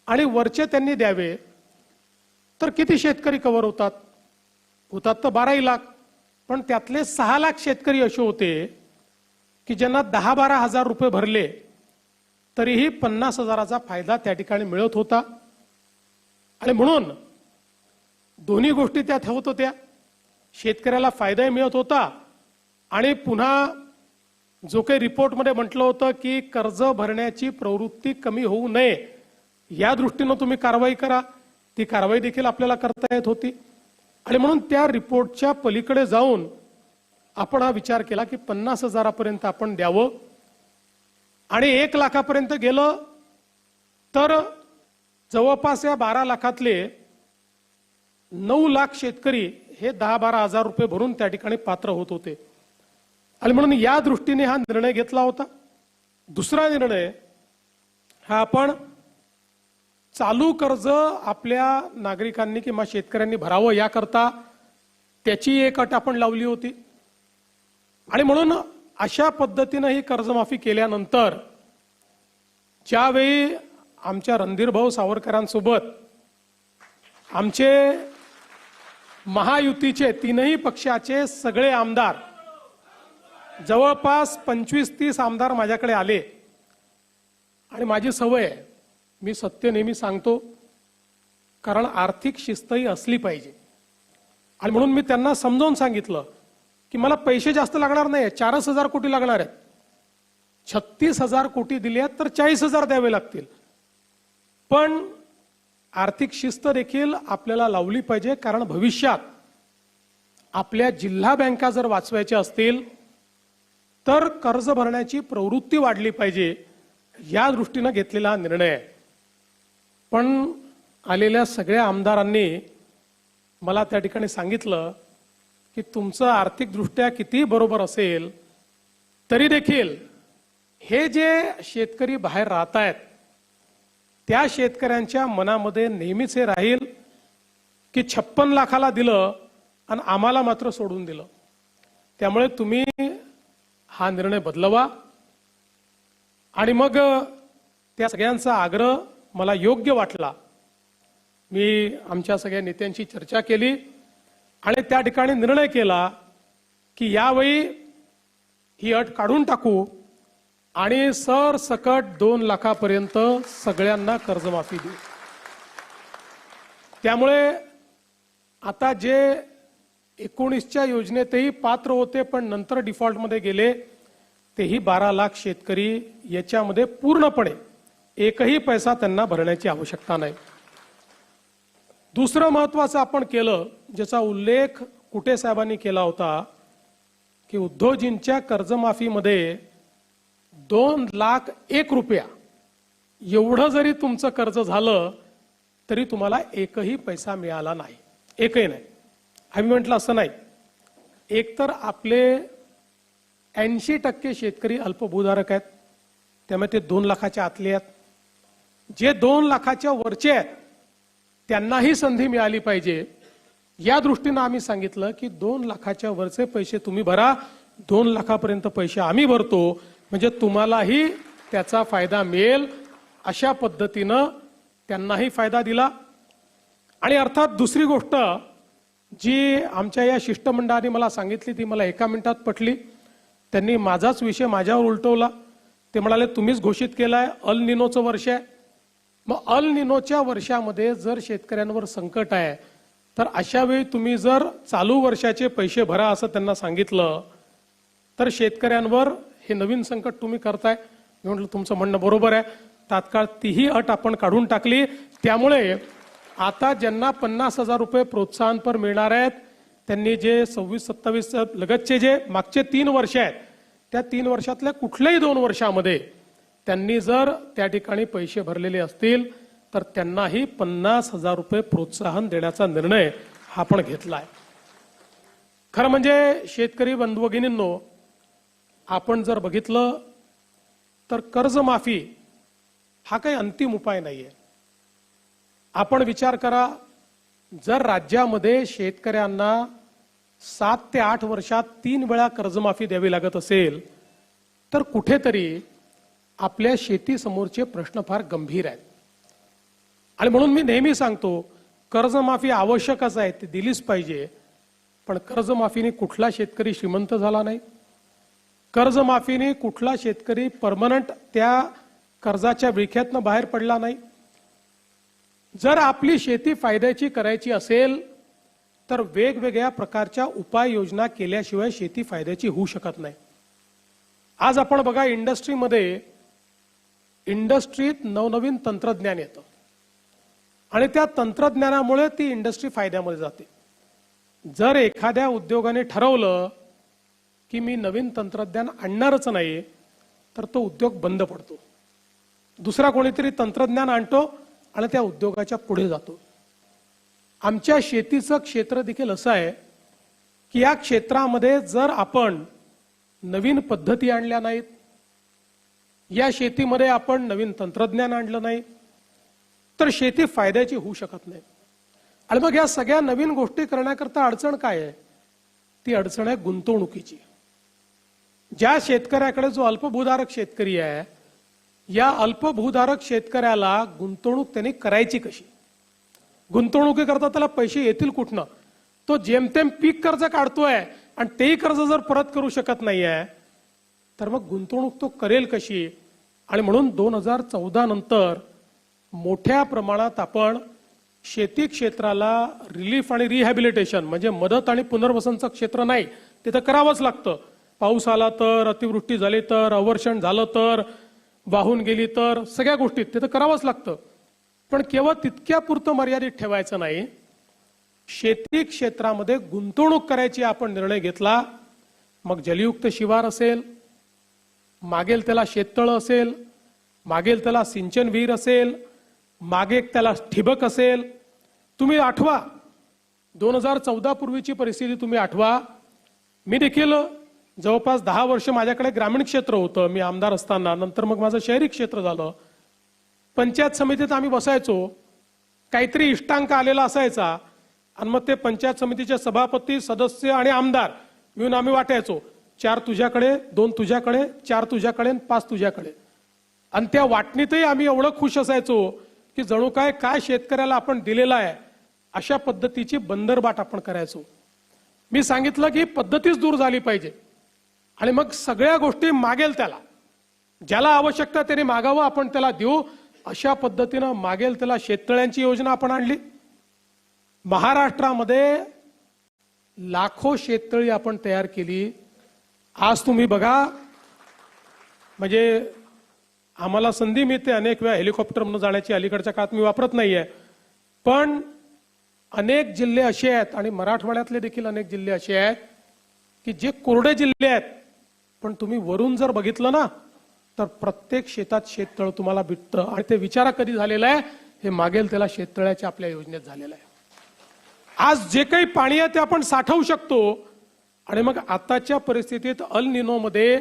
आणि वरचे त्यांनी द्यावे तर किती शेतकरी कव्हर होतात? होतात तर 12 लाख, पण त्यातले 6 लाख शेतकरी असे होते की ज्यांना 10-12 हजार रुपये भरले तरीही 50 हजाराचा फायदा त्या ठिकाणी मिळत होता. आणि म्हणून दोन्ही गोष्टी त्यात होत होत्या. शेतकऱ्याला फायदाही मिळत होता आणि पुन्हा जो काही रिपोर्टमध्ये म्हटलं होतं की कर्ज भरण्याची प्रवृत्ती कमी होऊ नये या दृष्टीनं तुम्ही कारवाई करा, ती कारवाई देखील आपल्याला करता येत होती. आणि म्हणून त्या रिपोर्टच्या पलीकडे जाऊन आपण हा विचार केला की 50 हजारापर्यंत आपण द्यावं. आणि 1 लाखापर्यंत गेलं तर जवळपास या 12 लाखातले 9 लाख शेतकरी हे 10-12 हजार रुपये भरून त्या ठिकाणी पात्र होत होते. आणि म्हणून या दृष्टीने हा निर्णय घेतला होता. दुसरा निर्णय हा आपण चालू कर्ज आपल्या नागरिकांनी किंवा शेतकऱ्यांनी भरावं याकरता त्याची एक अट आपण लावली होती. आणि म्हणून अशा पद्धतीनं ही कर्जमाफी केल्यानंतर ज्यावेळी आमच्या रणधीरभाऊ सावरकरांसोबत आमचे महायुतीचे 3ही पक्षाचे सगळे आमदार जवळपास 25-30 आमदार माझ्याकडे आले. आणि माझी सवय आहे, मी सत्य नेहमी सांगतो, कारण आर्थिक शिस्त ही असली पाहिजे. आणि म्हणून मी त्यांना समजावून सांगितलं की मला पैसे जास्त लागणार नाही, 4,000 कोटी लागणार आहेत. 36,000 कोटी दिले तर 40,000 द्यावे लागतील. पण आर्थिक शिस्त देखील आपल्याला लावली पाहिजे, कारण भविष्यात आपल्या जिल्हा बँका जर वाचवायच्या असतील तर कर्ज भरण्याची प्रवृत्ती वाढली पाहिजे, या दृष्टीनं घेतलेला हा निर्णय आहे. पण आलेल्या सगळ्या आमदारांनी मला त्या ठिकाणी सांगितलं की तुमचं आर्थिकदृष्ट्या किती बरोबर असेल तरी देखील हे जे शेतकरी बाहेर राहत आहेत त्या शेतकऱ्यांच्या मनामध्ये नेहमीच हे राहील की 56 लाखाला दिलं आणि आम्हाला मात्र सोडून दिलं. त्यामुळे तुम्ही हा निर्णय बदलवा. आणि मग त्या सगळ्यांचा आग्रह मला योग्य वाटला. मी आमच्या सगळ्या नेत्यांशी चर्चा केली आणि त्या ठिकाणी निर्णय केला की यावेळी ही अट काढून टाकू आणि सरसकट 2 लाखापर्यंत सगळ्यांना कर्जमाफी देऊ. त्यामुळे आता जे 19च्या योजनेतही पात्र होते पण नंतर डिफॉल्टमध्ये गेले तेही 12 लाख शेतकरी याच्यामध्ये पूर्णपणे एकही पैसा त्यांना भरण्याची आवश्यकता नाही. दुसरं महत्त्वाचं आपण केलं, ज्याचा उल्लेख कुटे साहेबांनी केला होता, की उद्योगजींच्या कर्जमाफीमध्ये 2,01,000 रुपया एवढं जरी तुमचं कर्ज झालं तरी तुम्हाला एकही पैसा मिळाला नाही, एकही नाही. आम्ही म्हटलं असं नाही. एकतर आपले 80% शेतकरी अल्पभूधारक आहेत, त्यामुळे ते 2 लाखाच्या आतले आहेत. जे 2 लाखाच्या वरचे आहेत त्यांनाही संधी मिळाली पाहिजे, या दृष्टीनं आम्ही सांगितलं की 2 लाखाच्या वरचे पैसे तुम्ही भरा, 2 लाखापर्यंत पैसे आम्ही भरतो, म्हणजे तुम्हालाही त्याचा फायदा मिळेल. अशा पद्धतीनं त्यांनाही फायदा दिला. आणि अर्थात दुसरी गोष्ट जी आमच्या या शिष्टमंडळाने मला सांगितली ती मला 1 मिनिटात पटली. त्यांनी माझाच विषय माझ्यावर उलटवला. ते म्हणाले तुम्हीच घोषित केलाय अल निनोचं वर्ष आहे. मग अल निनोच्या वर्षामध्ये जर शेतकऱ्यांवर संकट आहे तर अशा वेळी तुम्ही जर चालू वर्षाचे पैसे भरा असं त्यांना सांगितलं तर शेतकऱ्यांवर हे नवीन संकट तुम्ही करताय. मी म्हटलं तुमचं म्हणणं बरोबर आहे. तात्काळ तीही अट आपण काढून टाकली. त्यामुळे आता ज्यांना 50,000 रुपये प्रोत्साहनपर मिळणार आहेत त्यांनी जे 26-27 लगतचे जे मागचे 3 वर्ष आहेत त्या 3 वर्षातल्या कुठल्याही 2 वर्षामध्ये त्यांनी जर त्या ठिकाणी पैसे भरलेले असतील तर त्यांनाही 50,000 रुपये प्रोत्साहन देण्याचा निर्णय हा आपण घेतलाय. खरं म्हणजे शेतकरी बंधू भगिनींनो, आपण जर बघितलं तर कर्जमाफी हा काही अंतिम उपाय नाहीये. आपण विचार करा, जर राज्यामध्ये शेतकऱ्यांना 7 ते 8 वर्षात 3 वेळा कर्जमाफी द्यावी लागत असेल तर कुठेतरी आपल्या शेतीसमोरचे प्रश्न फार गंभीर आहेत. आणि म्हणून मी नेहमी सांगतो, कर्जमाफी आवश्यकच आहे, ती दिलीच पाहिजे. पण कर्जमाफीने कुठला शेतकरी श्रीमंत झाला नाही. कर्जमाफीने कुठला शेतकरी परमनंट त्या कर्जाच्या विळख्यातनं बाहेर पडला नाही. जर आपली शेती फायद्याची करायची असेल तर वेगवेगळ्या प्रकारच्या उपाययोजना केल्याशिवाय शेती फायद्याची होऊ शकत नाही. आज आपण बघा, इंडस्ट्रीत नवनवीन तंत्रज्ञान येतं आणि त्या तंत्रज्ञानामुळे ती इंडस्ट्री फायद्यामध्ये जाते. जर एखाद्या उद्योगाने ठरवलं की मी नवीन तंत्रज्ञान आणणारच नाही, तर तो उद्योग बंद पडतो. दुसरा कोणीतरी तंत्रज्ञान आणतो आणि त्या उद्योगाच्या पुढे जातो. आमच्या शेतीचं क्षेत्र देखील असं आहे की या क्षेत्रामध्ये जर आपण नवीन पद्धती आणल्या नाहीत, या शेतीमध्ये आपण नवीन तंत्रज्ञान आणलं नाही, तर शेती फायद्याची होऊ शकत नाही. आणि मग या सगळ्या नवीन गोष्टी करण्याकरता अडचण काय आहे? ती अडचण आहे गुंतवणुकीची. ज्या शेतकऱ्याकडे जो अल्पभूधारक शेतकरी आहे, या अल्पभूधारक शेतकऱ्याला गुंतवणूक त्यांनी करायची कशी? गुंतवणुकीकरता त्याला पैसे येतील कुठनं? तो जेमतेम पीक कर्ज काढतोय आणि तेही कर्ज जर परत करू शकत नाहीये, तर मग गुंतवणूक तो करेल कशी? आणि म्हणून 2014 नंतर मोठ्या प्रमाणात आपण शेती क्षेत्राला रिलीफ आणि रिहॅबिलिटेशन, म्हणजे मदत आणि पुनर्वसनचं क्षेत्र नाही, तिथं करावंच लागतं. पाऊस आला तर, अतिवृष्टी झाली तर, अवर्षण झालं तर, वाहून गेली तर, सगळ्या गोष्टीत तिथं करावंच लागतं. पण केवळ तितक्या पुरतं मर्यादित ठेवायचं नाही. शेती क्षेत्रामध्ये गुंतवणूक करायची आपण निर्णय घेतला, मग जलयुक्त शिवार असेल, मागेल त्याला शेततळ असेल, मागेल त्याला सिंचन विहीर असेल, मागे त्याला ठिबक असेल. तुम्ही आठवा 2014 पूर्वीची परिस्थिती तुम्ही आठवा. मी देखील जवळपास 10 वर्ष माझ्याकडे ग्रामीण क्षेत्र होतं मी आमदार असताना. नंतर मग माझं शहरी क्षेत्र झालं. पंचायत समितीत आम्ही बसायचो, काहीतरी इष्टांक आलेला असायचा आणि मग ते पंचायत समितीचे सभापती, सदस्य आणि आमदार मिळून आम्ही वाटायचो. 4 तुझ्याकडे, 2 तुझ्याकडे, 4 तुझ्याकडे, 5 तुझ्याकडे. आणि त्या वाटणीतही आम्ही एवढं खुश असायचो की जणू काय शेतकऱ्याला आपण दिलेला आहे अशा पद्धतीची बंदरबाट आपण करायचो. मी सांगितलं की पद्धतीच दूर झाली पाहिजे आणि मग सगळ्या गोष्टी मागेल त्याला, ज्याला आवश्यकता त्याने मागावं, आपण त्याला देऊ, अशा पद्धतीनं मागेल त्याला शेततळ्यांची योजना आपण आणली. महाराष्ट्रामध्ये लाखो शेततळी आपण तयार केली. आज तुम्ही बघा, म्हणजे आम्हाला संधी मिळते अनेक वेळा हेलिकॉप्टरमधून जाण्याची, अलीकडच्या काळात मी वापरत नाहीये, पण अनेक जिल्हे असे आहेत आणि मराठवाड्यातले देखील अनेक जिल्हे असे आहेत की जे कोरडे जिल्हे आहेत, पण तुम्ही वरून जर बघितलं ना तर प्रत्येक शेतात शेततळ तुम्हाला भेटतं. आणि ते विचारा कधी झालेलं आहे? हे मागेल त्याला शेततळ्याच्या आपल्या योजनेत झालेलं आहे. आज जे काही पाणी आहे ते आपण साठवू शकतो. आणि मग आताच्या परिस्थितीत अल निनो मध्ये